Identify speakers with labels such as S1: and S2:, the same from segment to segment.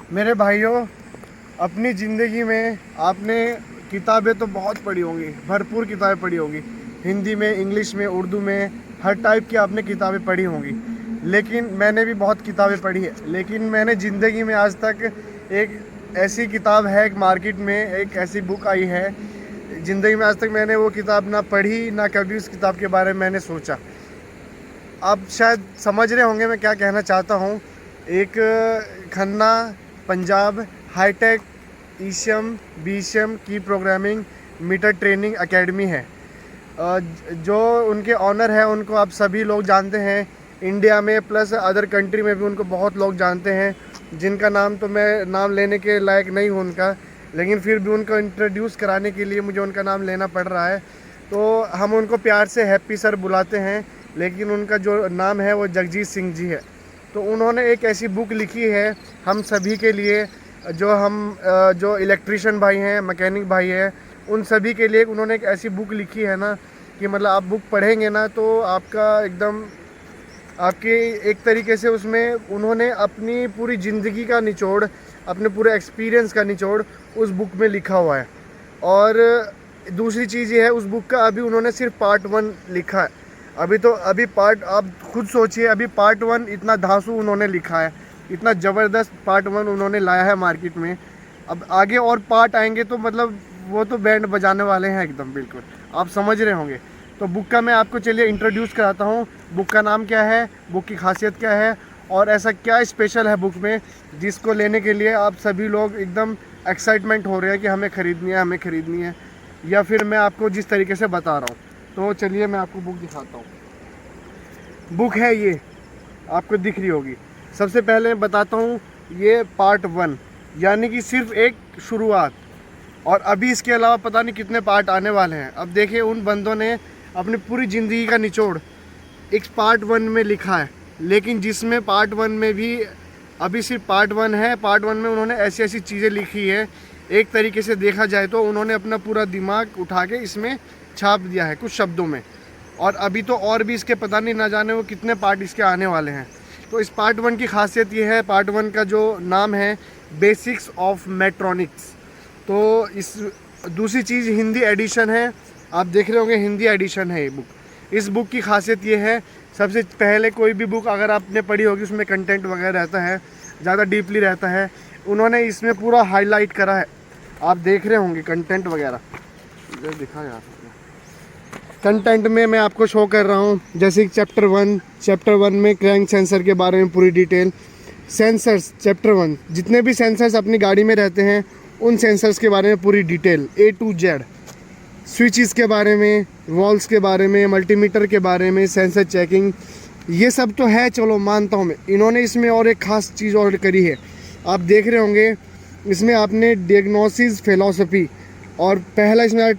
S1: मेरे भाइयों, अपनी ज़िंदगी में आपने किताबें तो बहुत पढ़ी होंगी, भरपूर किताबें पढ़ी होंगी। हिंदी में, इंग्लिश में, उर्दू में, हर टाइप की आपने किताबें पढ़ी होंगी। लेकिन मैंने भी बहुत किताबें पढ़ी है, लेकिन मैंने ज़िंदगी में आज तक एक ऐसी किताब है, एक मार्केट में एक ऐसी बुक आई है, ज़िंदगी में आज तक मैंने वो किताब ना पढ़ी, ना कभी उस किताब के बारे में मैंने सोचा। आप शायद समझ रहे होंगे मैं क्या कहना चाहता हूँ। एक खन्ना पंजाब हाईटेक ईशम बीशम की प्रोग्रामिंग मीटर ट्रेनिंग एकेडमी है। जो उनके ऑनर है उनको आप सभी लोग जानते हैं, इंडिया में प्लस अदर कंट्री में भी उनको बहुत लोग जानते हैं, जिनका नाम तो मैं नाम लेने के लायक नहीं हूँ उनका, लेकिन फिर भी उनको इंट्रोड्यूस कराने के लिए मुझे उनका नाम लेना पड़ रहा है। तो हम उनको प्यार से हैप्पी सर बुलाते हैं, लेकिन उनका जो नाम है वो जगजीत सिंह जी है। तो उन्होंने एक ऐसी बुक लिखी है हम सभी के लिए, जो इलेक्ट्रिशियन भाई हैं, मैकेनिक भाई हैं, उन सभी के लिए उन्होंने एक ऐसी बुक लिखी है ना कि मतलब आप बुक पढ़ेंगे ना तो आपका एकदम आपके एक तरीके से उसमें उन्होंने अपनी पूरी ज़िंदगी का निचोड़, अपने पूरे एक्सपीरियंस का निचोड़ उस बुक में लिखा हुआ है। और दूसरी चीज़ ये है, उस बुक का अभी उन्होंने सिर्फ पार्ट 1 लिखा है। अभी पार्ट, आप खुद सोचिए, अभी पार्ट 1 इतना धांसू उन्होंने लिखा है, इतना ज़बरदस्त पार्ट 1 उन्होंने लाया है मार्केट में। अब आगे और पार्ट आएंगे तो मतलब वो तो बैंड बजाने वाले हैं एकदम, बिल्कुल आप समझ रहे होंगे। तो बुक का मैं आपको चलिए इंट्रोड्यूस कराता हूँ। बुक का नाम क्या है, बुक की खासियत क्या है, और ऐसा क्या स्पेशल है बुक में जिसको लेने के लिए आप सभी लोग एकदम एक्साइटमेंट हो रहे हैं कि हमें ख़रीदनी है, या फिर मैं आपको जिस तरीके से बता रहा हूँ। तो चलिए मैं आपको बुक दिखाता हूँ। बुक है ये, आपको दिख रही होगी। सबसे पहले मैं बताता हूँ, ये पार्ट 1 यानी कि सिर्फ एक शुरुआत, और अभी इसके अलावा पता नहीं कितने पार्ट आने वाले हैं। अब देखिए, उन बंदों ने अपनी पूरी ज़िंदगी का निचोड़ एक पार्ट 1 में लिखा है, लेकिन जिसमें पार्ट 1 में भी अभी सिर्फ पार्ट 1 है। पार्ट 1 में उन्होंने ऐसी ऐसी चीज़ें लिखी है, एक तरीके से देखा जाए तो उन्होंने अपना पूरा दिमाग उठा के इसमें छाप दिया है कुछ शब्दों में। और अभी तो और भी इसके पता नहीं ना जाने वो कितने पार्ट इसके आने वाले हैं। तो इस पार्ट 1 की खासियत ये है, पार्ट 1 का जो नाम है बेसिक्स ऑफ मेट्रॉनिक्स। तो इस दूसरी चीज़ हिंदी एडिशन है, आप देख रहे होंगे हिंदी एडिशन है ये बुक। इस बुक की खासियत ये है, सबसे पहले कोई भी बुक अगर आपने पढ़ी होगी उसमें कंटेंट वगैरह रहता है, ज़्यादा डीपली रहता है। उन्होंने इसमें पूरा हाईलाइट करा है, आप देख रहे होंगे कंटेंट वगैरह। इधर दिखा यार, कंटेंट में मैं आपको शो कर रहा हूँ। जैसे चैप्टर 1 में क्रैंक सेंसर के बारे में पूरी डिटेल, सेंसर्स चैप्टर 1, जितने भी सेंसर्स अपनी गाड़ी में रहते हैं उन सेंसर्स के बारे में पूरी detail A to Z, switches के बारे में, वॉल्स के बारे में, मल्टीमीटर के बारे में, सेंसर चेकिंग, ये सब तो है, चलो मानता हूँ मैं। इन्होंने इसमें और एक ख़ास चीज़ और करी है, आप देख रहे होंगे इसमें आपने डियग्नोसिस फिलॉसफी, और पहला इसमें आप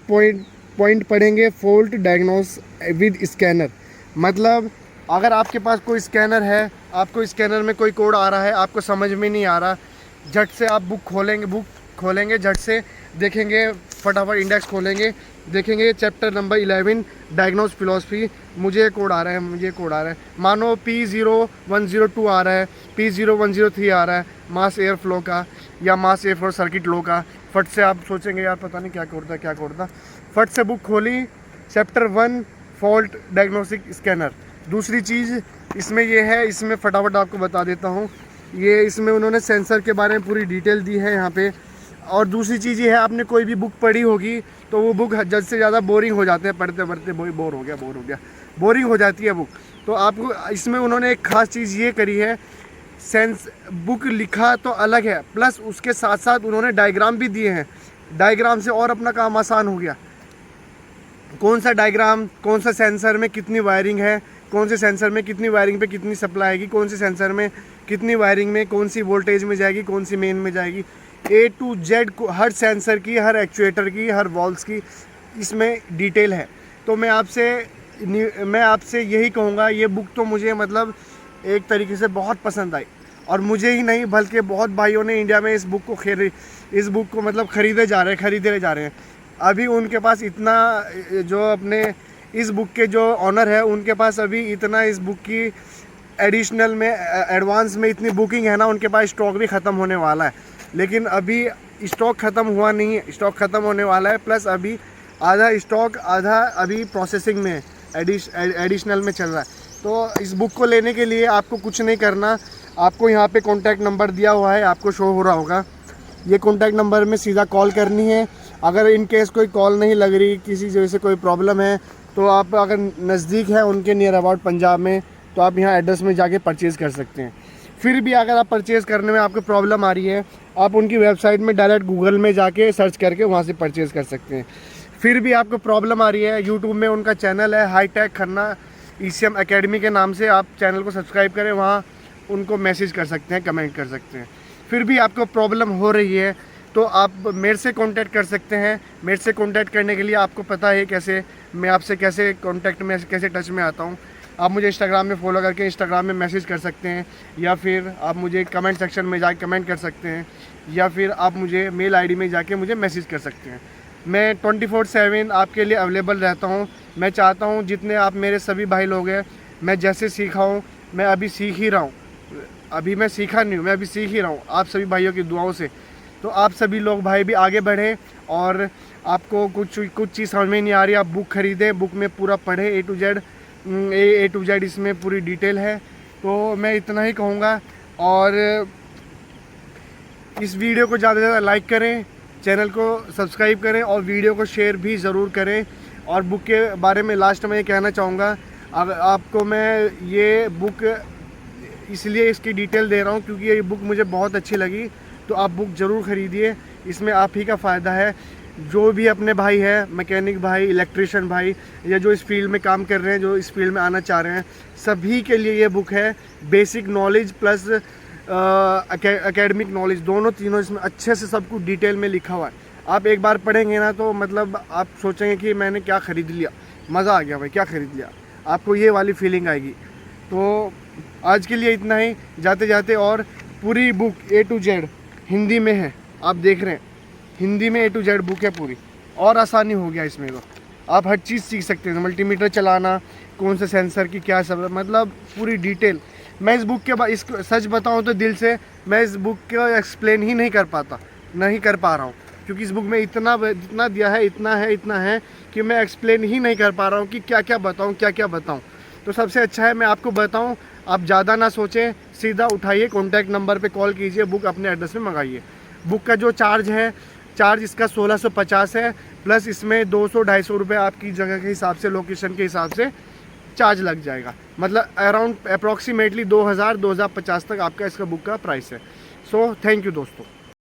S1: पॉइंट पढ़ेंगे फॉल्ट डायग्नोस विद स्कैनर। मतलब अगर आपके पास कोई स्कैनर है, आपको स्कैनर में कोई कोड आ रहा है, आपको समझ में नहीं आ रहा, झट से आप बुक खोलेंगे, झट से देखेंगे, फटाफट इंडेक्स खोलेंगे, देखेंगे चैप्टर नंबर 11 डायग्नोस फिलॉसफी, मुझे कोड आ रहा है, मानो P0102 आ रहा है, P0103 आ रहा है मास एयर फ्लो का या मास एयर फ्लो सर्किट लो का। फट से आप सोचेंगे यार पता नहीं क्या कोड था, फट से बुक खोली, चैप्टर 1 फॉल्ट डायग्नोस्टिक स्कैनर। दूसरी चीज़ इसमें ये है, इसमें फटाफट आपको बता देता हूँ, ये इसमें उन्होंने सेंसर के बारे में पूरी डिटेल दी है यहाँ पे। और दूसरी चीज़ ये है, आपने कोई भी बुक पढ़ी होगी तो वो बुक ज़्यादा से ज़्यादा बोरिंग हो जाते हैं, पढ़ते बोरिंग हो जाती है बुक। तो आपको इसमें उन्होंने एक ख़ास चीज़ ये करी है, बुक लिखा तो अलग है, प्लस उसके साथ साथ उन्होंने डायग्राम भी दिए हैं। डायग्राम से और अपना काम आसान हो गया। कौन सा डायग्राम, कौन सा सेंसर में कितनी वायरिंग है, कौन से सेंसर में कितनी वायरिंग पे कितनी सप्लाई आएगी, कौन से सेंसर में कितनी वायरिंग में कौन सी वोल्टेज में जाएगी, कौन सी मेन में जाएगी, A to Z को हर सेंसर की, हर एक्चुएटर की, हर वॉल्स की इसमें डिटेल है। तो मैं आपसे यही कहूँगा, ये बुक तो मुझे मतलब एक तरीके से बहुत पसंद आई, और मुझे ही नहीं बल्कि बहुत भाइयों ने इंडिया में इस बुक को मतलब ख़रीदे जा रहे हैं। अभी उनके पास इतना, जो अपने इस बुक के जो ऑनर है उनके पास अभी इतना इस बुक की एडिशनल में एडवांस में इतनी बुकिंग है ना, उनके पास स्टॉक भी ख़त्म होने वाला है। लेकिन अभी स्टॉक ख़त्म हुआ नहीं है, स्टॉक ख़त्म होने वाला है। प्लस अभी आधा स्टॉक, आधा अभी प्रोसेसिंग में है, एडिशनल में चल रहा है। तो इस बुक को लेने के लिए आपको कुछ नहीं करना, आपको यहाँ पे कॉन्टैक्ट नंबर दिया हुआ है, आपको शो हो रहा होगा। ये कॉन्टैक्ट नंबर में सीधा कॉल करनी है। अगर इन केस कोई कॉल नहीं लग रही, किसी वजह से कोई प्रॉब्लम है, तो आप अगर नज़दीक है उनके नियर अबाउट पंजाब में, तो आप यहाँ एड्रेस में जाके परचेज़ कर सकते हैं। फिर भी अगर आप परचेज़ करने में आपको प्रॉब्लम आ रही है, आप उनकी वेबसाइट में डायरेक्ट गूगल में जाके सर्च करके वहाँ से परचेज़ कर सकते हैं। फिर भी आपको प्रॉब्लम आ रही है, यूट्यूब में उनका चैनल है हाईटेक खन्ना ECM एकेडमी के नाम से, आप चैनल को सब्सक्राइब करें, वहाँ उनको मैसेज कर सकते हैं, कमेंट कर सकते हैं। फिर भी आपको प्रॉब्लम हो रही है तो आप मेरे से कांटेक्ट कर सकते हैं। मेरे से कांटेक्ट करने के लिए आपको पता है कैसे, मैं आपसे कैसे कांटेक्ट में, कैसे टच में आता हूँ। आप मुझे इंस्टाग्राम में फॉलो करके इंस्टाग्राम में मैसेज कर सकते हैं, या फिर आप मुझे कमेंट सेक्शन में जाके कमेंट कर सकते हैं, या फिर आप मुझे मेल आईडी में जाके मुझे मैसेज कर सकते हैं। मैं 24/7 आपके लिए अवेलेबल रहता हूँ। मैं चाहता हूँ जितने आप मेरे सभी भाई लोग हैं, मैं जैसे सीखा हूँ, मैं अभी सीख ही रहा हूँ, अभी मैं सीखा नहीं हूँ, मैं अभी सीख ही रहा हूँ आप सभी भाइयों की दुआओं से। तो आप सभी लोग भाई भी आगे बढ़ें, और आपको कुछ चीज़ समझ में नहीं आ रही, आप बुक ख़रीदें, बुक में पूरा पढ़ें, ए टू जेड इसमें पूरी डिटेल है। तो मैं इतना ही कहूँगा, और इस वीडियो को ज़्यादा से ज़्यादा लाइक करें, चैनल को सब्सक्राइब करें, और वीडियो को शेयर भी ज़रूर करें। और बुक के बारे में लास्ट में ये कहना चाहूँगा, अगर आपको मैं ये बुक इसलिए इसकी डिटेल दे रहा हूँ क्योंकि ये बुक मुझे बहुत अच्छी लगी। तो आप बुक ज़रूर ख़रीदिए, इसमें आप ही का फ़ायदा है। जो भी अपने भाई है, मैकेनिक भाई, इलेक्ट्रिशियन भाई, या जो इस फील्ड में काम कर रहे हैं, जो इस फील्ड में आना चाह रहे हैं, सभी के लिए ये बुक है। Basic knowledge plus academic knowledge, दोनों तीनों इसमें अच्छे से सब कुछ डिटेल में लिखा हुआ है। आप एक बार पढ़ेंगे ना तो मतलब आप सोचेंगे कि मैंने क्या ख़रीद लिया, मज़ा आ गया भाई, क्या ख़रीद लिया, आपको ये वाली फीलिंग आएगी। तो आज के लिए इतना ही, जाते जाते। और पूरी book A to Z Hindi में है, आप देख रहे हैं, हिंदी में A to Z बुक है पूरी, और आसानी हो गया इसमें। तो आप हर चीज़ सीख सकते हैं, मल्टीमीटर चलाना, कौन से सेंसर की क्या सब, मतलब पूरी डिटेल। मैं इस बुक के बाद इसको सच बताऊं तो दिल से मैं इस बुक को एक्सप्लेन ही नहीं कर पा रहा हूँ, क्योंकि इस बुक में इतना दिया है, इतना है कि मैं एक्सप्लेन ही नहीं कर पा रहा हूँ कि क्या क्या बताऊँ। तो सबसे अच्छा है मैं आपको बताऊँ, आप ज़्यादा ना सोचें, सीधा उठाइए, कॉन्टैक्ट नंबर पे कॉल कीजिए, बुक अपने एड्रेस में मंगाइए। बुक का जो चार्ज इसका 1650 है, प्लस इसमें 200-250 रुपये आपकी जगह के हिसाब से, लोकेशन के हिसाब से चार्ज लग जाएगा। मतलब अराउंड अप्रॉक्सीमेटली 2000-2050 तक आपका इसका बुक का प्राइस है। सो थैंक यू दोस्तों।